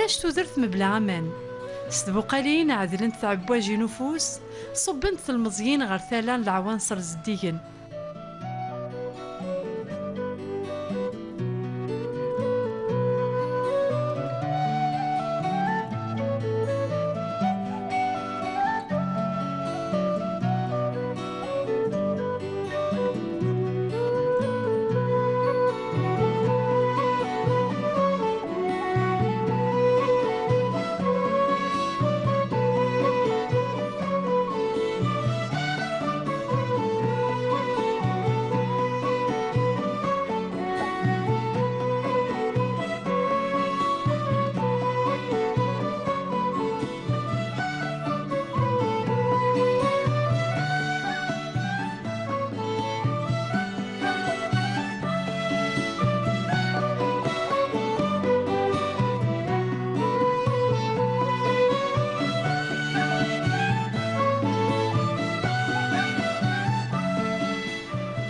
ولاش تودرت مبلا امان سدبوقالين عدلنت تعبواجي نفوس صبنت المزيين غير ثالان العوانصر زديقن.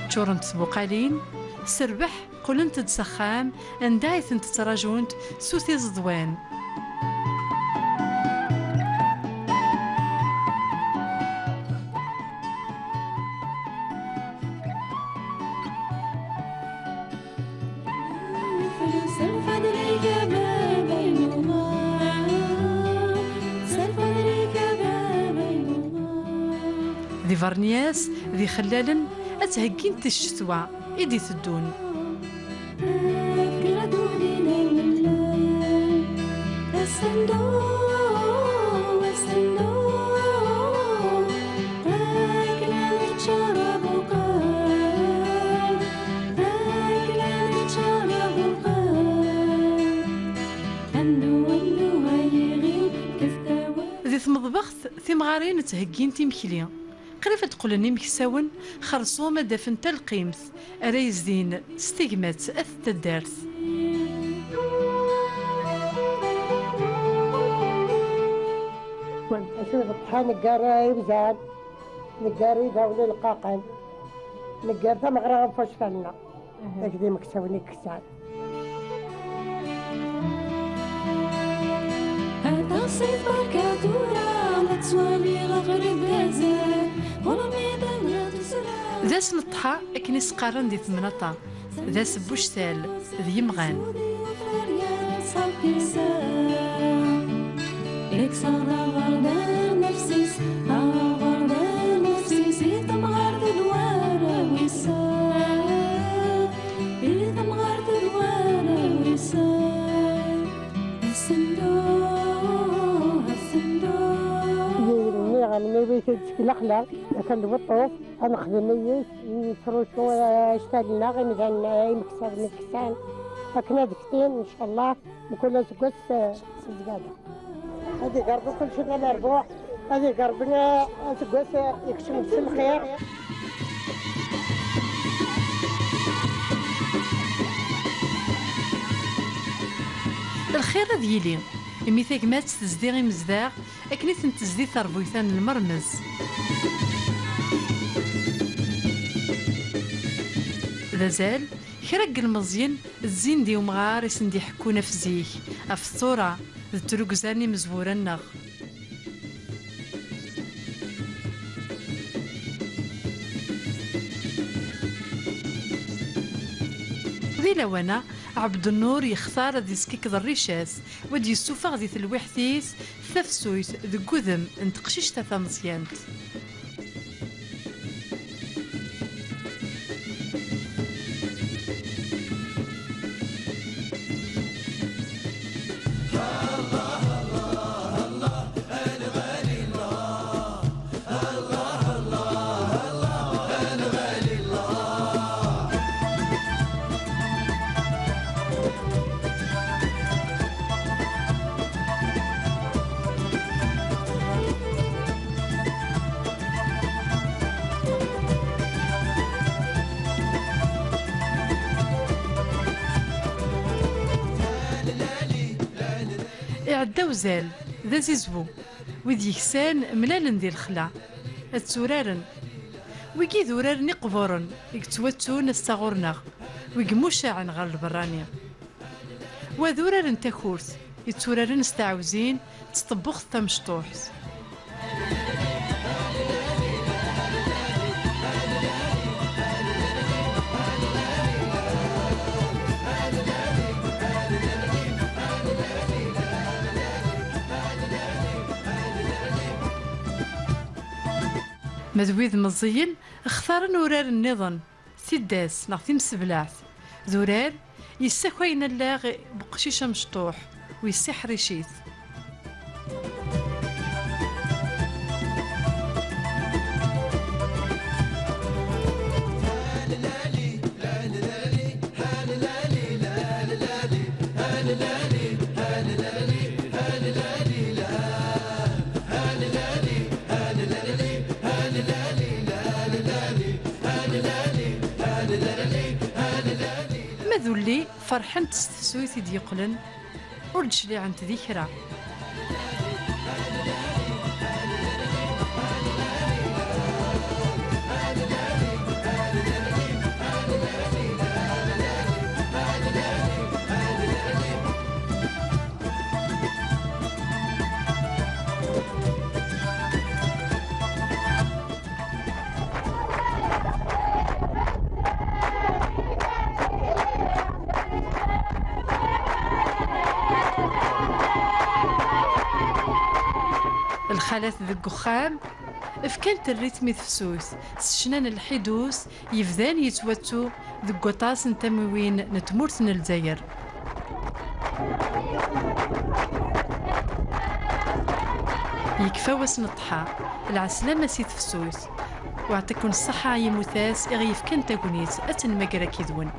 تشورنت سبوقالين سربح قلنت تسخام اندايث انت تراجونت سوثي زضوان. ذي فرنياس ذي خلالن أتهجين الشتوى إيدي تدون. ذي ثمضبخت ثمغارين تهجين تيمكلي قريب تقولني مكساون خرصوا ما دافن تلقيمت أريز دين ستيغمات أثت الدارث. أشوف الطحان نقاري وزاد نقاري داولي القاقل نقار ثم غرام فشلنا هكذا مكساوني كسان. هذا صيف بركاتورة لا تسوالي غغرب غازال ذا سنطحا اكني سقارن دي ثمنطا ذا سبوشتال ذي يمغان. من بيت الأخلاق كان الوطوف أنا خدمية يفروشوا اشتغلنا غير مثلا مكسان فكنا دكتين إن شاء الله وكل سقوس زقادة. هذه قرب كل شيء مربوح هذه قربنا سقوس يكشم في الخير. الخير ديالي ميثاق مات تزديغي مزداغ أكني تنتزدي ثربويثان المرمز. ذا زال كرق المزين الزين دي ومغار يسندي حكونا في زيك أفطورة ذا تروكزاني مزورة النغ. ذي لوانا عبد النور يختار ذي سكيك ذا الريشاس ودي يسوفغ ذي الوحثيث ثفسويت ذي قذم انت قشيش تفا مزيانت. عدا وزال ذا زيزبو وذ يكسان ملالن ذي الخلا التورارن ويكي ذورارن يقبورن يكتواتون الصغورنا ويقموشاعن غير البراني وذورارن تاكورت يتورارن استعوزين تطبخ تمشطوحت. مذويذ مزيين اختارن ورار النظام سيداس ناغ تيمسبلاعت ذورار يساكوين اللاغ بقشيشة مشطوح ويسيح ريشيت. ماذولي فرحان تستسويتي ديقلن ورجلي عند ذكرى. الخالات ذك وخام فكانت الريتم تفسوس سشنان الحدوس يفذان يتوتو ذك وطاس نتموين نتمورتن الجزائر. يكفى وسن الضحى العسلامة سي تفسوس وعطيكم الصحة يموتاس إغيف كان تاكونيت أتن مقرا كيذون.